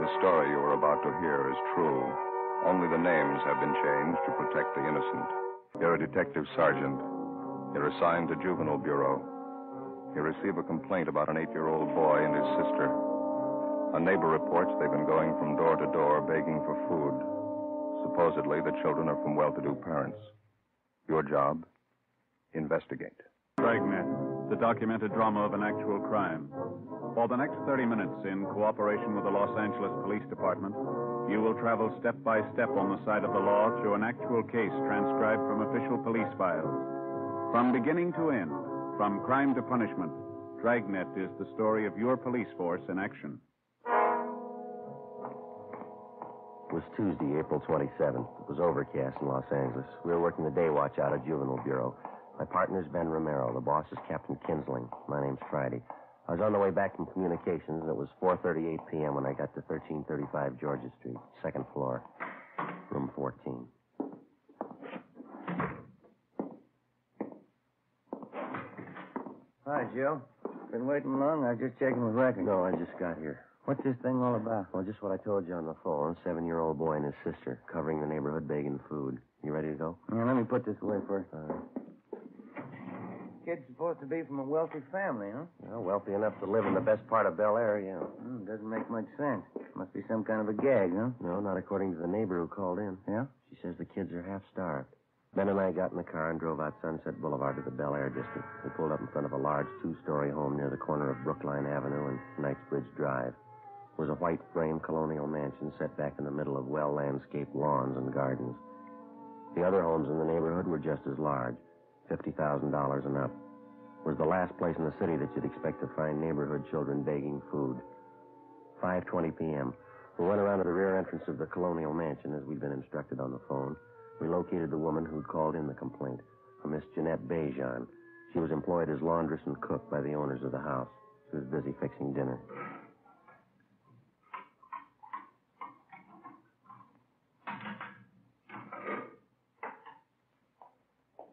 the story you are about to hear is true. Only the names have been changed to protect the innocent. You're a detective sergeant. You're assigned to Juvenile Bureau. You receive a complaint about an 8-year-old boy and his sister. A neighbor reports they've been going from door to door begging for food. Supposedly, the children are from well-to-do parents. Your job? Investigate. Dragnet, the documented drama of an actual crime. For the next 30 minutes, in cooperation with the Los Angeles Police Department, you will travel step by step on the side of the law through an actual case transcribed from official police files. From beginning to end, from crime to punishment, Dragnet is the story of your police force in action. It was Tuesday, April 27th. It was overcast in Los Angeles. We were working the day watch out of Juvenile Bureau. My partner's Ben Romero. The boss is Captain Kinsling. My name's Friday. I was on the way back from communications, and it was 4:38 p.m. when I got to 1335 Georgia Street, second floor, room 14. Hi, Joe. Been waiting long? I was just checking the record. No, I just got here. What's this thing all about? Well, just what I told you on the phone. 7-year-old boy and his sister covering the neighborhood begging food. You ready to go? Yeah, let me put this away first. All right. Kid's supposed to be from a wealthy family, huh? Well, wealthy enough to live in the best part of Bel Air, yeah. Doesn't make much sense. Must be some kind of a gag, huh? No, not according to the neighbor who called in. Yeah? She says the kids are half-starved. Ben and I got in the car and drove out Sunset Boulevard to the Bel Air district. We pulled up in front of a large 2-story home near the corner of Brookline Avenue and Knightsbridge Drive. It was a white frame colonial mansion set back in the middle of well-landscaped lawns and gardens. The other homes in the neighborhood were just as large, $50,000 and up. It was the last place in the city that you'd expect to find neighborhood children begging food. 5:20 p.m. We went around to the rear entrance of the colonial mansion as we'd been instructed on the phone. We located the woman who'd called in the complaint, a Miss Jeanette Bejan. She was employed as laundress and cook by the owners of the house. She was busy fixing dinner.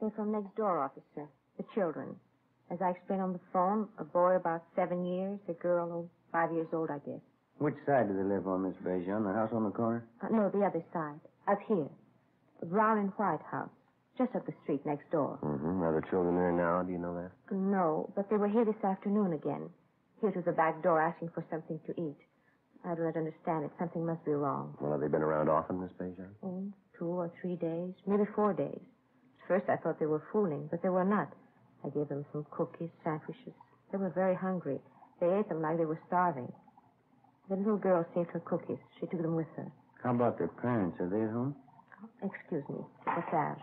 They're from next door, officer. The children. As I explained on the phone, a boy about 7 years, a girl 5 years old, I guess. Which side do they live on, Miss Bejan? The house on the corner? No, the other side. Out here. The brown and white house. Just up the street next door. Mm-hmm. Are the children there now? Do you know that? No, but they were here this afternoon again. Here to the back door asking for something to eat. I do not understand it. Something must be wrong. Well, have they been around often, Miss Bejan? 2 or 3 days. Maybe 4 days. At first I thought they were fooling, but they were not. I gave them some cookies, sandwiches. They were very hungry. They ate them like they were starving. The little girl saved her cookies. She took them with her. How about their parents? Are they at home? Excuse me. Passage.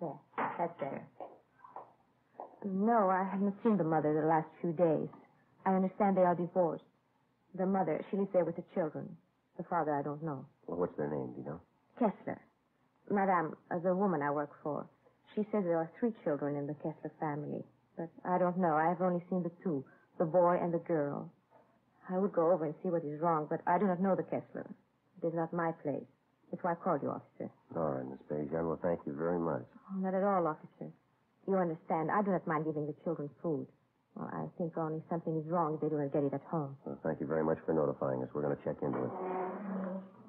There. That's better. No, I have not seen the mother the last few days. I understand they are divorced. The mother, she lives there with the children. The father, I don't know. Well, what's their name, do you know? Kessler. Madame, the woman I work for, she says there are 3 children in the Kessler family. But I don't know. I have only seen the 2, the boy and the girl. I would go over and see what is wrong, but I do not know the Kessler. It is not my place. That's why I called you, officer. All right, Miss Bejan. Well, thank you very much. Oh, not at all, officer. You understand, I do not mind giving the children food. Well, I think only something is wrong if they do not get it at home. Well, thank you very much for notifying us. We're going to check into it.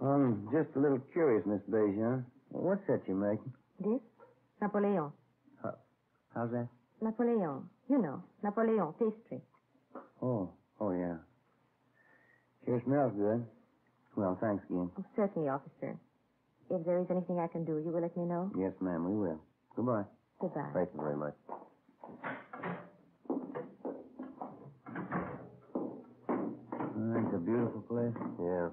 I'm just a little curious, Miss Bejan. What's that you're making? This? Napoleon. How's that? Napoleon. You know, Napoleon pastry. Oh, yeah. Sure smells good. Well, thanks again. Oh, certainly, officer. If there is anything I can do, you will let me know? Yes, ma'am, we will. Goodbye. Goodbye. Thank you very much. It's a beautiful place. Yeah.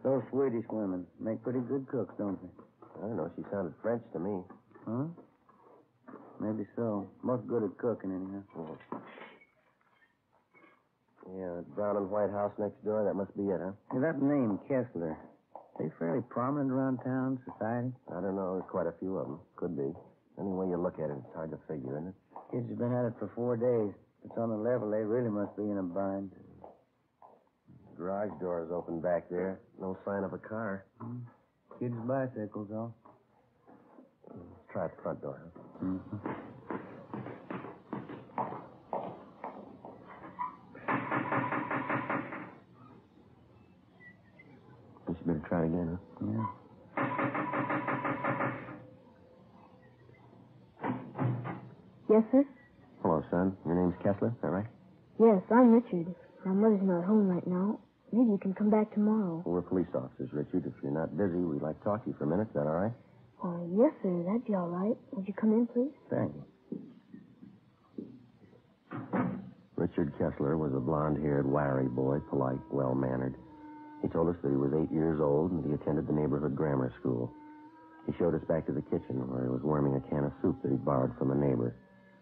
Those Swedish women make pretty good cooks, don't they? I don't know. She sounded French to me. Huh? Maybe so. Most good at cooking, anyhow. Oh. Yeah, that brown and white house next door, that must be it, huh? Hey, that name, Kessler, they fairly prominent around town, society? I don't know. There's quite a few of them. Could be. Any way you look at it, it's hard to figure, isn't it? Kids have been at it for 4 days. If it's on the level, they really must be in a bind. The garage door is open back there. No sign of a car. Kids' bicycles, though. Let's try the front door, huh? Mm-hmm. try it again, huh? Yeah. Yes, sir? Hello, son. Your name's Kessler, is that right? Yes, I'm Richard. My mother's not home right now. Maybe you can come back tomorrow. Well, we're police officers, Richard. If you're not busy, we'd like to talk to you for a minute. Is that all right? Yes, sir. That'd be all right. Would you come in, please? Thank you. Richard Kessler was a blonde-haired, wiry boy, polite, well-mannered. He told us that he was 8 years old and that he attended the neighborhood grammar school. He showed us back to the kitchen where he was warming a can of soup that he'd borrowed from a neighbor.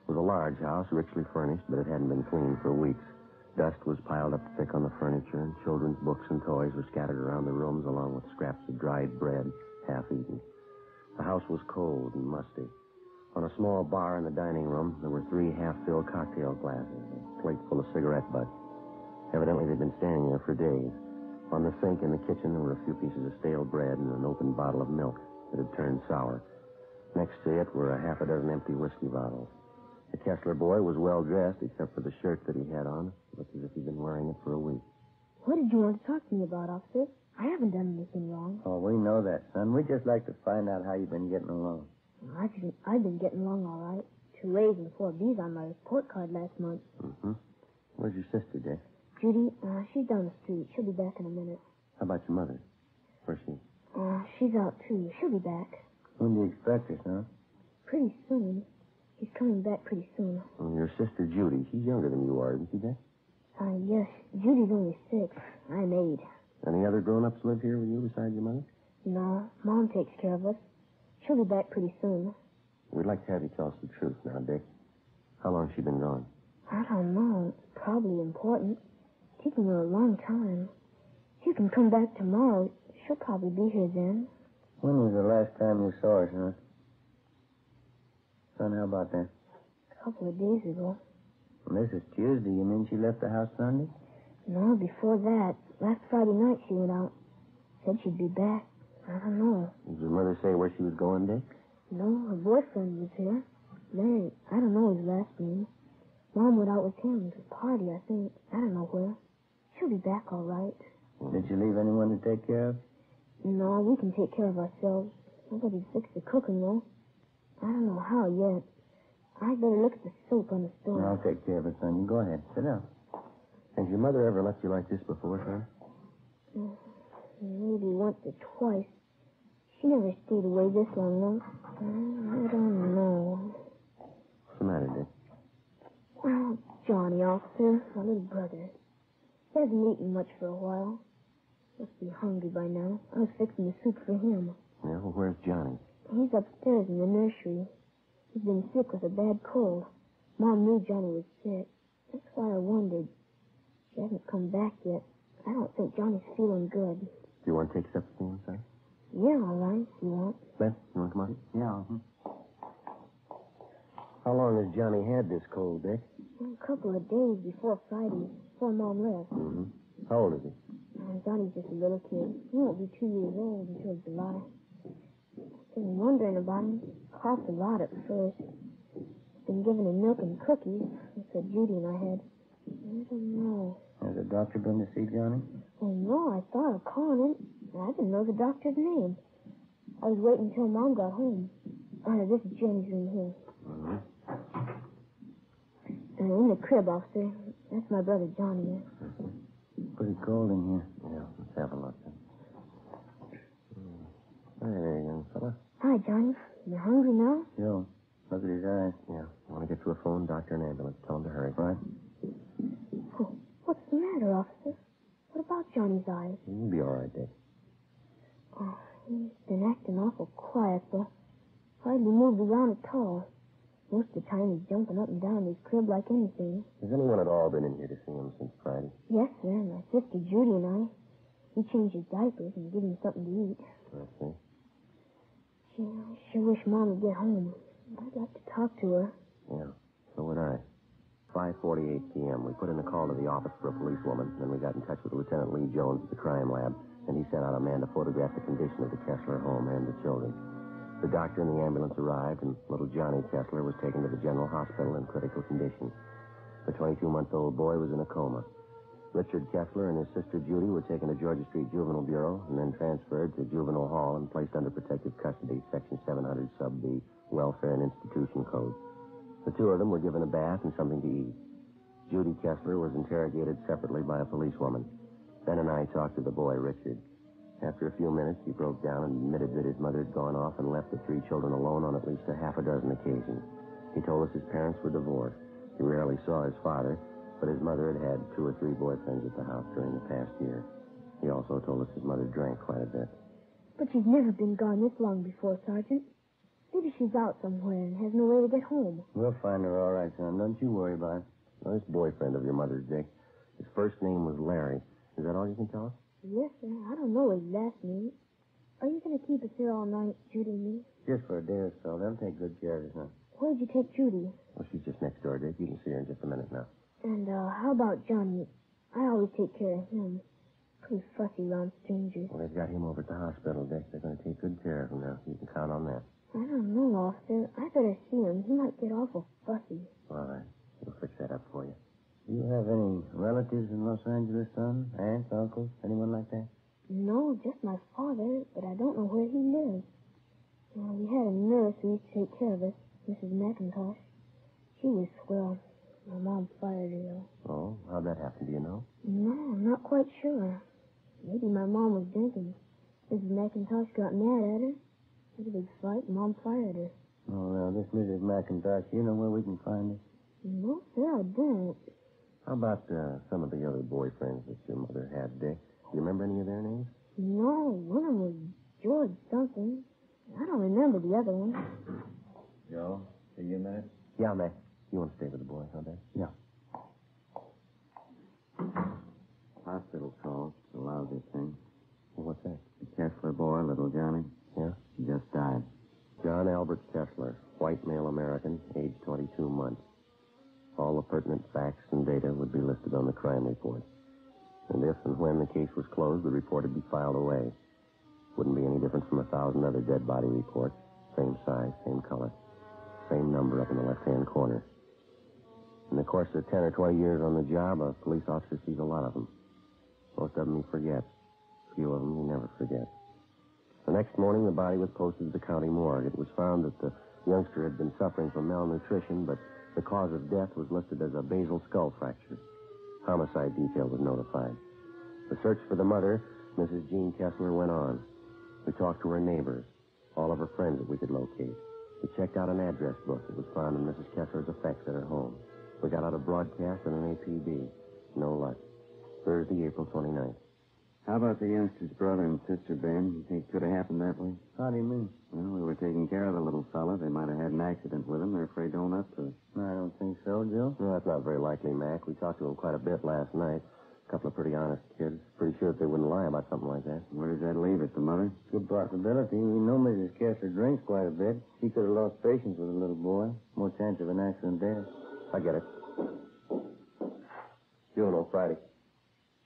It was a large house, richly furnished, but it hadn't been cleaned for weeks. Dust was piled up thick on the furniture, and children's books and toys were scattered around the rooms along with scraps of dried bread, half-eaten. The house was cold and musty. On a small bar in the dining room, there were 3 half-filled cocktail glasses, a plate full of cigarette butts. Evidently, they'd been standing there for days. On the sink in the kitchen, there were a few pieces of stale bread and an open bottle of milk that had turned sour. Next to it were a half a dozen empty whiskey bottles. The Kessler boy was well-dressed, except for the shirt that he had on. It looked as if he'd been wearing it for a week. What did you want to talk to me about, officer? I haven't done anything wrong. Oh, we know that, son. We'd just like to find out how you've been getting along. I've been getting along all right. 2 A's and 4 B's on my report card last month. Mm-hmm. Where's your sister, Dick? Judy, she's down the street. She'll be back in a minute. How about your mother? Where's she? She's out, too. She'll be back. When do you expect her, son? Pretty soon. She's coming back pretty soon. Well, your sister, Judy. She's younger than you are, isn't she, Dick? Yes. Judy's only 6. I'm 8. Any other grown-ups live here with you besides your mother? No, Mom takes care of us. She'll be back pretty soon. We'd like to have you tell us the truth now, Dick. How long's she been gone? I don't know. It's probably important. Taking her a long time. If you can come back tomorrow, she'll probably be here then. When was the last time you saw her, son? Son, how about that? A couple of days ago. Well, this is Tuesday. You mean she left the house Sunday? No, before that. Last Friday night she went out. Said she'd be back. I don't know. Did your mother say where she was going, Dick? No, her boyfriend was here. Larry, I don't know his last name. Mom went out with him to a party, I think. I don't know where. She'll be back all right. Did you leave anyone to take care of? No, we can take care of ourselves. Nobody's fixed the cooking, though. I don't know how yet. I'd better look at the soap on the stove. I'll take care of it, son. You go ahead. Sit down. Has your mother ever left you like this before, son? Maybe once or twice. She never stayed away this long, though. I don't know. What's the matter, Dick? Well, Johnny, officer, my little brother. He hasn't eaten much for a while. Must be hungry by now. I was fixing the soup for him. Yeah, well, where's Johnny? He's upstairs in the nursery. He's been sick with a bad cold. Mom knew Johnny was sick. That's why I wondered. She hasn't come back yet. I don't think Johnny's feeling good. Do you want to take steps to him, son? Yeah, all right, if you want. Ben, you want to come on? Yeah. How long has Johnny had this cold, Dick? A couple of days before Friday, before Mom left. Mm-hmm. How old is he? Johnny's just a little kid. He won't be 2 years old until July. I've been wondering about him. Coughed a lot at first. Been giving him milk and cookies. That's what Judy and I had. I don't know. Has the doctor been to see Johnny? Oh, no, I thought of calling him. I didn't know the doctor's name. I was waiting until Mom got home. This is Jenny's room here. Mm-hmm. In the crib, officer. That's my brother Johnny. Pretty cold in here. Yeah, let's have a look. Hey there, young fella. Hi, Johnny. You hungry now? Joe, look at his eyes. Yeah, want to get to a phone, doctor, and ambulance. Tell him to hurry. Right? Oh, what's the matter, officer? What about Johnny's eyes? You'll be all right, Dick. Oh, he's been acting awful quiet, though. Hardly moved around at all. Most of the time he's jumping up and down in his crib like anything. Has anyone at all been in here to see him since Friday? Yes, sir. My sister Judy and I. We changed his diapers and give him something to eat. I see. I sure wish Mom would get home. I'd like to talk to her. Yeah, so would I. 5:48 p.m. We put in a call to the office for a policewoman, then we got in touch with Lieutenant Lee Jones at the crime lab, and he sent out a man to photograph the condition of the Kessler home and the children. The doctor and the ambulance arrived, and little Johnny Kessler was taken to the general hospital in critical condition. The 22-month-old boy was in a coma. Richard Kessler and his sister Judy were taken to Georgia Street Juvenile Bureau and then transferred to Juvenile Hall and placed under protective custody, Section 700 Sub B, Welfare and Institution Code. The two of them were given a bath and something to eat. Judy Kessler was interrogated separately by a policewoman. Ben and I talked to the boy, Richard. After a few minutes, he broke down and admitted that his mother had gone off and left the three children alone on at least a half a dozen occasions. He told us his parents were divorced. He rarely saw his father, but his mother had had 2 or 3 boyfriends at the house during the past year. He also told us his mother drank quite a bit. But she's never been gone this long before, Sergeant. Maybe she's out somewhere and has no way to get home. We'll find her all right, son. Don't you worry about it. Well, this boyfriend of your mother's, Dick, his first name was Larry. Is that all you can tell us? Yes, sir. I don't know his last name. Are you going to keep us here all night, Judy and me? Just for a day or so. They'll take good care of you, son. Where'd you take Judy? Well, she's just next door, Dick. You can see her in just a minute now. And how about Johnny? I always take care of him. Pretty fussy around strangers. Well, they've got him over at the hospital, Dick. They're going to take good care of him now. You can count on that. I don't know, officer. I better see him. He might get awful fussy. All right. We'll fix that up for you. Do you have any relatives in Los Angeles, son? Aunts, uncles, anyone like that? No, just my father, but I don't know where he lives. We had a nurse who used to take care of us, Mrs. McIntosh. She was swell. My mom fired her, though. Oh, how'd that happen? Do you know? No, I'm not quite sure. Maybe my mom was drinking. Mrs. McIntosh got mad at her. Had a big fight, and Mom fired her. Oh, now, this Mrs. McIntosh, you know where we can find her? No, sir, I don't. How about some of the other boyfriends that your mother had, Dick? Do you remember any of their names? No, one of them was George something. I don't remember the other one. Joe, see you a minute? Yeah, Mac. You want to stay with the boy, huh, Dick? Yeah. Hospital call. It's a lousy thing. Well, what's that? The Kessler boy, little Johnny, Yeah? he just died. John Albert Kessler, white male American, age 22 months. All the pertinent facts and data would be listed on the crime report. And if and when the case was closed, the report would be filed away. Wouldn't be any different from 1,000 other dead body reports. Same size, same color, same number up in the left-hand corner. In the course of 10 or 20 years on the job, a police officer sees a lot of them. Most of them he forgets. A few of them he never forgets. The next morning, the body was posted to the county morgue. It was found that the youngster had been suffering from malnutrition, but the cause of death was listed as a basal skull fracture. Homicide detail was notified. The search for the mother, Mrs. Jean Kessler, went on. We talked to her neighbors, all of her friends that we could locate. We checked out an address book that was found in Mrs. Kessler's effects at her home. We got out a broadcast and an APB. No luck. Thursday, April 29th. How about the youngster's brother and sister, Ben? You think it could have happened that way? How do you mean? Well, we were taking care of the little fella. They might have had an accident with him. They're afraid to own up to it. I don't think so, Joe. No, that's not very likely, Mac. We talked to them quite a bit last night. A couple of pretty honest kids. Pretty sure that they wouldn't lie about something like that. Where does that leave it, the mother? Good possibility. We know Mrs. Kessler drinks quite a bit. She could have lost patience with a little boy. More chance of an accident there. I get it. Juvenile, Friday.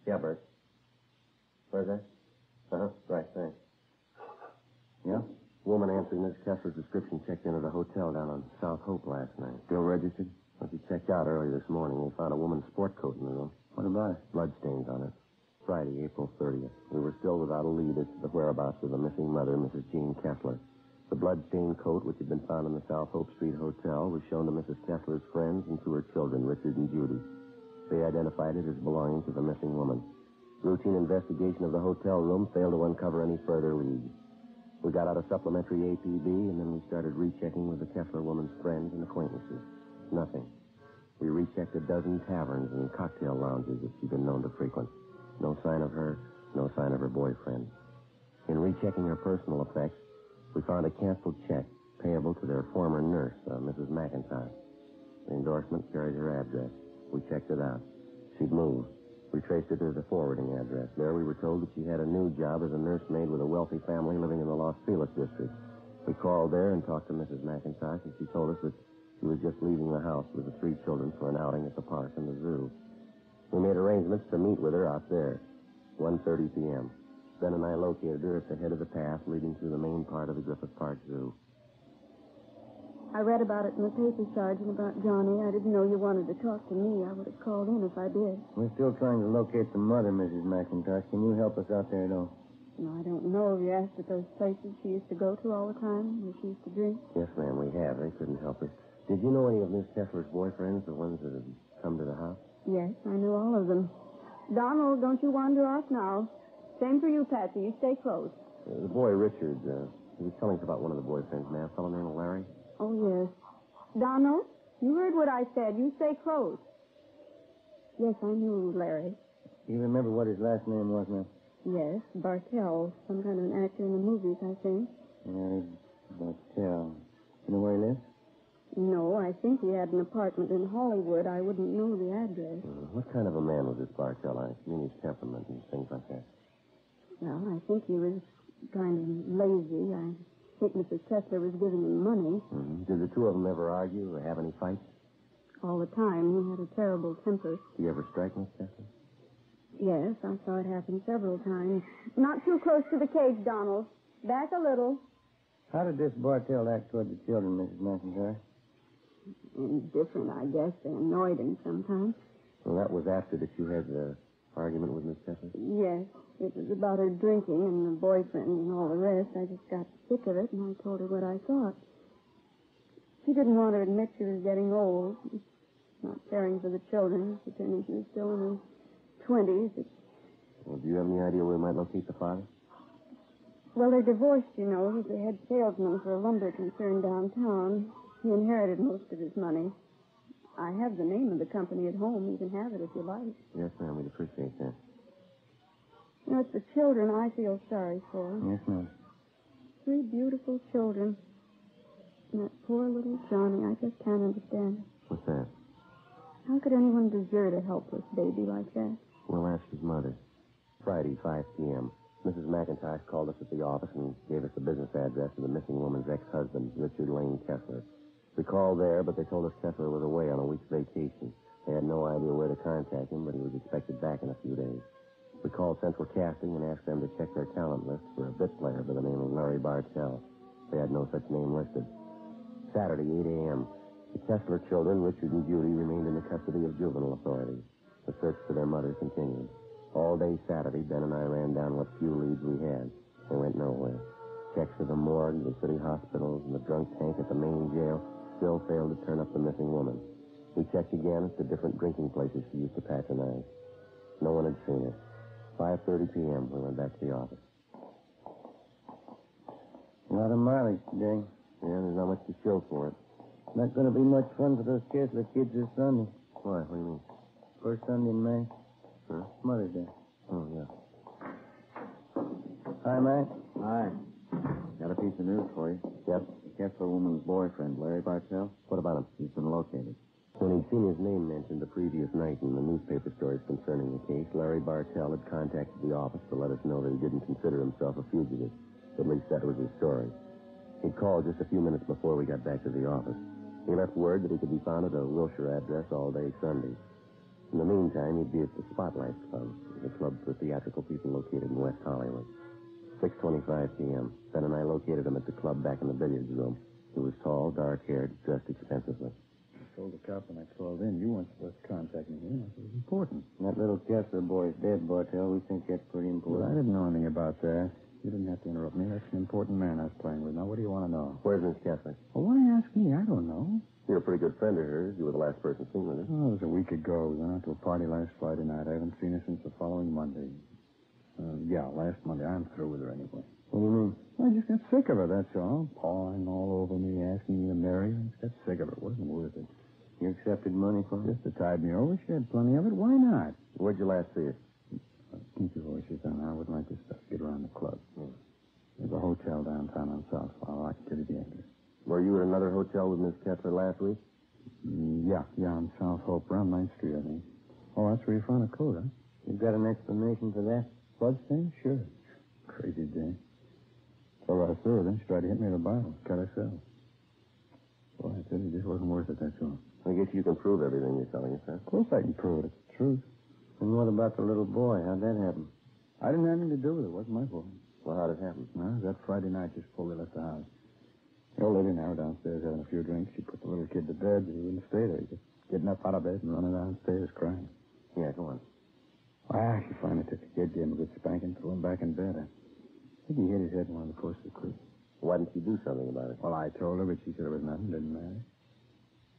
Yeah, Bert. Where's that? Uh-huh. Right, thanks. Yeah? Woman answering Miss Kessler's description checked into the hotel down on South Hope last night. Still registered? When she checked out early this morning, they found a woman's sport coat in the room. What about it? Bloodstains on it. Friday, April 30th. We were still without a lead as to the whereabouts of the missing mother, Mrs. Jean Kessler. The bloodstained coat, which had been found in the South Hope Street Hotel, was shown to Mrs. Kessler's friends and to her children, Richard and Judy. They identified it as belonging to the missing woman. Routine investigation of the hotel room failed to uncover any further leads. We got out a supplementary APB, and then we started rechecking with the Kessler woman's friends and acquaintances. Nothing. We rechecked a dozen taverns and cocktail lounges that she'd been known to frequent. No sign of her, no sign of her boyfriend. In rechecking her personal effects, we found a canceled check payable to their former nurse, Mrs. McIntosh. The endorsement carried her address. We checked it out. She'd moved. We traced it to the forwarding address. There we were told that she had a new job as a nursemaid with a wealthy family living in the Los Feliz district. We called there and talked to Mrs. McIntosh, and she told us that she was just leaving the house with the 3 children for an outing at the park and the zoo. We made arrangements to meet with her out there, 1:30 p.m. Ben and I located her at the head of the path leading through the main part of the Griffith Park Zoo. I read about it in the paper, Sergeant, about Johnny. I didn't know you wanted to talk to me. I would have called in if I did. We're still trying to locate the mother, Mrs. McIntosh. Can you help us out there at all? No, I don't know if you asked at those places she used to go to all the time, where she used to drink. Yes, ma'am, we have. They couldn't help us. Did you know any of Miss Kessler's boyfriends, the ones that had come to the house? Yes, I knew all of them. Donald, don't you wander off now. Same for you, Patsy. You stay close. The boy, Richard, he was telling us about one of the boyfriends, ma'am. A fellow named Larry. Oh, yes. Donald, you heard what I said. You stay close. Yes, I knew Larry. You remember what his last name was, ma'am? Yes, Bartell. Some kind of an actor in the movies, I think. Larry Bartell. You know where he lives? No, I think he had an apartment in Hollywood. I wouldn't know the address. What kind of a man was this Bartell? I mean his temperament and things like that. Well, I think he was kind of lazy. I think Mrs. Kessler was giving him money. Mm-hmm. Did the two of them ever argue or have any fights? All the time. He had a terrible temper. Did you ever strike Miss Kessler? Yes, I saw it happen several times. Not too close to the cage, Donald. Back a little. How did this Bartell act toward the children, Mrs. McIntyre? Indifferent, I guess. They annoyed him sometimes. Well, that was after that you had the argument with Miss Kessler? Yes. It was about her drinking and the boyfriend and all the rest. I just got sick of it, and I told her what I thought. She didn't want to admit she was getting old. Not caring for the children, pretending she was still in her 20s. Well, do you have any idea where we might locate the father? Well, they're divorced, you know. He's the head salesman for a lumber concern downtown. He inherited most of his money. I have the name of the company at home. You can have it if you like. Yes, ma'am. We'd appreciate that. You know, it's the children I feel sorry for. Yes, ma'am. 3 beautiful children. And that poor little Johnny, I just can't understand it. What's that? How could anyone desert a helpless baby like that? We'll ask his mother. Friday, 5 p.m. Mrs. McIntosh called us at the office and gave us the business address of the missing woman's ex-husband, Richard Lane Kessler. We called there, but they told us Kessler was away on a week's vacation. They had no idea where to contact him, but he was expected back in a few days. We called Central Casting and asked them to check their talent list for a bit player by the name of Larry Bartell. They had no such name listed. Saturday, 8 a.m. The Kessler children, Richard and Judy, remained in the custody of juvenile authorities. The search for their mother continued. All day Saturday, Ben and I ran down what few leads we had. They went nowhere. Checks to the morgue, the city hospitals, and the drunk tank at the main jail still failed to turn up the missing woman. We checked again at the different drinking places she used to patronize. No one had seen her. 5:30 p.m., we went back to the office. A lot of mileage today. Yeah, there's not much to show for it. Not going to be much fun for those Kessler kids this Sunday. Why? What do you mean? First Sunday in May. Huh? Mother's Day. Oh, yeah. Hi, Mac. Hi. Got a piece of news for you. Yep. The Kessler woman's boyfriend, Larry Bartell. What about him? He's been located. When he'd seen his name mentioned the previous night in the newspaper stories concerning the case, Larry Bartell had contacted the office to let us know that he didn't consider himself a fugitive. At least that was his story. He'd called just a few minutes before we got back to the office. He left word that he could be found at a Wilshire address all day Sunday. In the meantime, he'd be at the Spotlight Club, the club for theatrical people located in West Hollywood. 6:25 p.m. Ben and I located him at the club back in the billiards room. He was tall, dark-haired, dressed expensively. I told the cop when I called in you weren't supposed to contact me here. It was important. That little Kessler boy's dead, Bartell. We think that's pretty Well, important. I didn't know anything about that. You didn't have to interrupt me. That's an important man I was playing with. Now, what do you want to know? Where's Miss Kessler? Well, why ask me? I don't know. You're a pretty good friend of hers. You were the last person seen with her. Oh, it was a week ago. We went out to a party last Friday night. I haven't seen her since the following Monday. Last Monday. I'm through with her anyway. What do you mean? I just got sick of her, that's all. Pawing all over me, asking me to marry her. I just got sick of it. It wasn't worth it. You accepted money for her? Just to tide me over. She had plenty of it. Why not? Where'd you last see her? Keep your voices down. I wouldn't like to get around the club. There's a hotel downtown on South Flower. I can give you the address. Were you at another hotel with Miss Kessler last week? Yeah, on South Hope, around 9th Street, I think. Oh, that's where you found a coat, huh? You've got an explanation for that? Bloodstain? Sure. Crazy day. So I saw her, then she tried to hit me with a bottle. Cut herself. Well, I tell you, it just wasn't worth it, that's all. I guess you can prove everything you're telling us, huh? Of course I can prove it. It's the truth. And what about the little boy? How'd that happen? I didn't have anything to do with it. It wasn't my fault. Well, how'd it happen? No, that Friday night, just before we left the house. The old lady and I were downstairs having a few drinks. She put the little kid to bed, but he wouldn't stay there. He just getting up out of bed and running downstairs crying. Yeah, go on. Ah, she finally took the kid, gave him a good spanking, threw him back in bed. I think he hit his head in one of the posts of the creek. Why didn't you do something about it? Well, I told her, but she said it was nothing, didn't matter.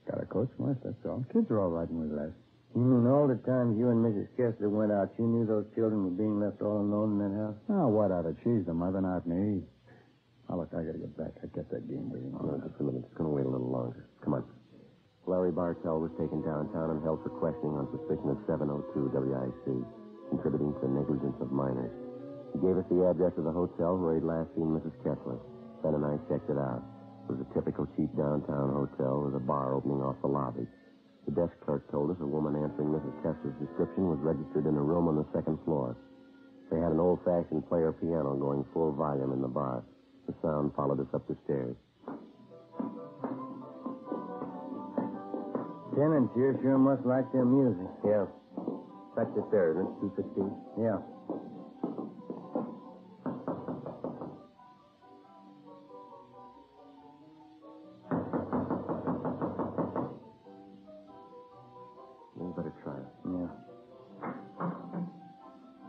Got a coach from us, that's all. Kids are all right when we left. You mean all the times you and Mrs. Kessler went out, you knew those children were being left all alone in that house? Oh, what out of she's the mother, not me. Oh, look, I gotta get back. I kept that game waiting on. No, just a minute. It's going to wait a little longer. Come on. Larry Bartell was taken downtown and held for questioning on suspicion of 702 WIC, contributing to negligence of minors. He gave us the address of the hotel where he'd last seen Mrs. Kessler. Ben and I checked it out. It was a typical cheap downtown hotel with a bar opening off the lobby. The desk clerk told us a woman answering Mrs. Kessler's description was registered in a room on the second floor. They had an old-fashioned player piano going full volume in the bar. The sound followed us up the stairs. Tenants here sure must like their music. Yeah. Back the stairs, isn't it? 216? Yeah. You better try it. Yeah.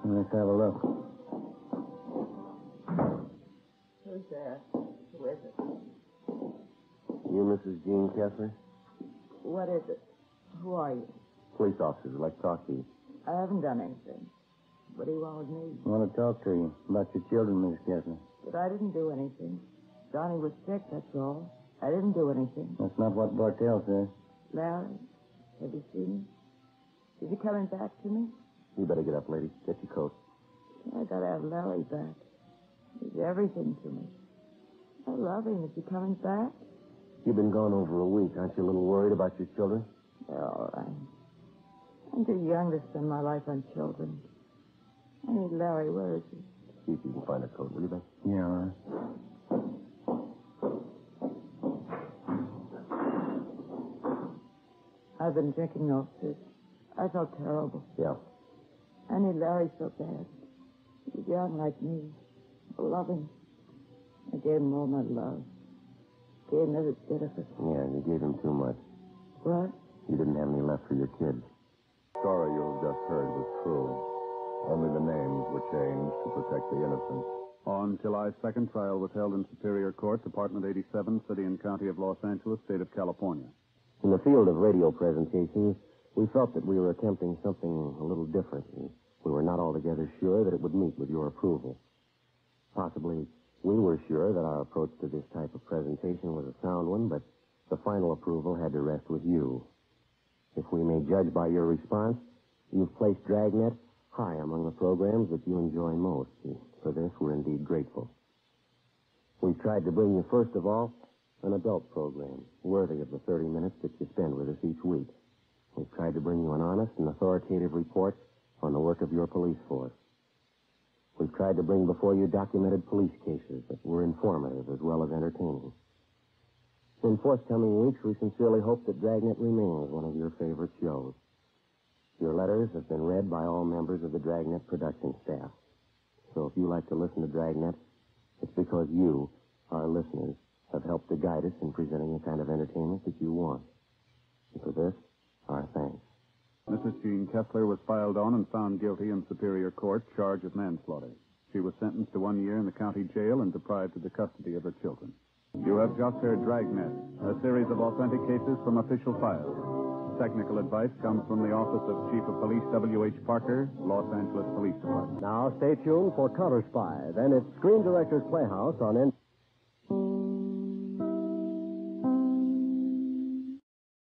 Let's have a look. Who's there? Who is it? You, Mrs. Jean Kessler? What is it? Who are you? Police officers would like to talk to you. I haven't done anything. What do you want with me? I want to talk to you about your children, Mrs. Kessler. But I didn't do anything. Johnny was sick, that's all. I didn't do anything. That's not what Bartell says. Larry, have you seen him? Is he coming back to me? You better get up, lady. Get your coat. I gotta have Larry back. He's everything to me. I love him. Is he coming back? You've been gone over a week. Aren't you a little worried about your children? They're all right. I'm too young to spend my life on children. I need Larry. Where is he? See if you can find a coat, will you, Ben? Yeah, all right. I've been drinking officers. I felt terrible. Yeah. I need Larry so bad. He's young like me. I love him. I gave him all my love. Gave him every bit of it. Yeah, you gave him too much. What? You didn't have any left for your kids. The story you have just heard was true. Only the names were changed to protect the innocent. On July 2nd, trial was held in Superior Court, Department 87, City and County of Los Angeles, State of California. In the field of radio presentations, we felt that we were attempting something a little different. We were not altogether sure that it would meet with your approval. Possibly, we were sure that our approach to this type of presentation was a sound one, but the final approval had to rest with you. If we may judge by your response, you've placed Dragnet high among the programs that you enjoy most. For this, we're indeed grateful. We've tried to bring you, first of all, an adult program worthy of the 30 minutes that you spend with us each week. We've tried to bring you an honest and authoritative report on the work of your police force. We've tried to bring before you documented police cases that were informative as well as entertaining. In forthcoming weeks, we sincerely hope that Dragnet remains one of your favorite shows. Your letters have been read by all members of the Dragnet production staff. So if you like to listen to Dragnet, it's because you, our listeners, have helped to guide us in presenting the kind of entertainment that you want. And for this, our thanks. Mrs. Jean Kessler was filed on and found guilty in Superior Court, charged of manslaughter. She was sentenced to 1 year in the county jail and deprived of the custody of her children. You have just heard Dragnet, a series of authentic cases from official files. Technical advice comes from the Office of Chief of Police W.H. Parker, Los Angeles Police Department. Now stay tuned for Counter Spy. Then it's Screen Directors Playhouse on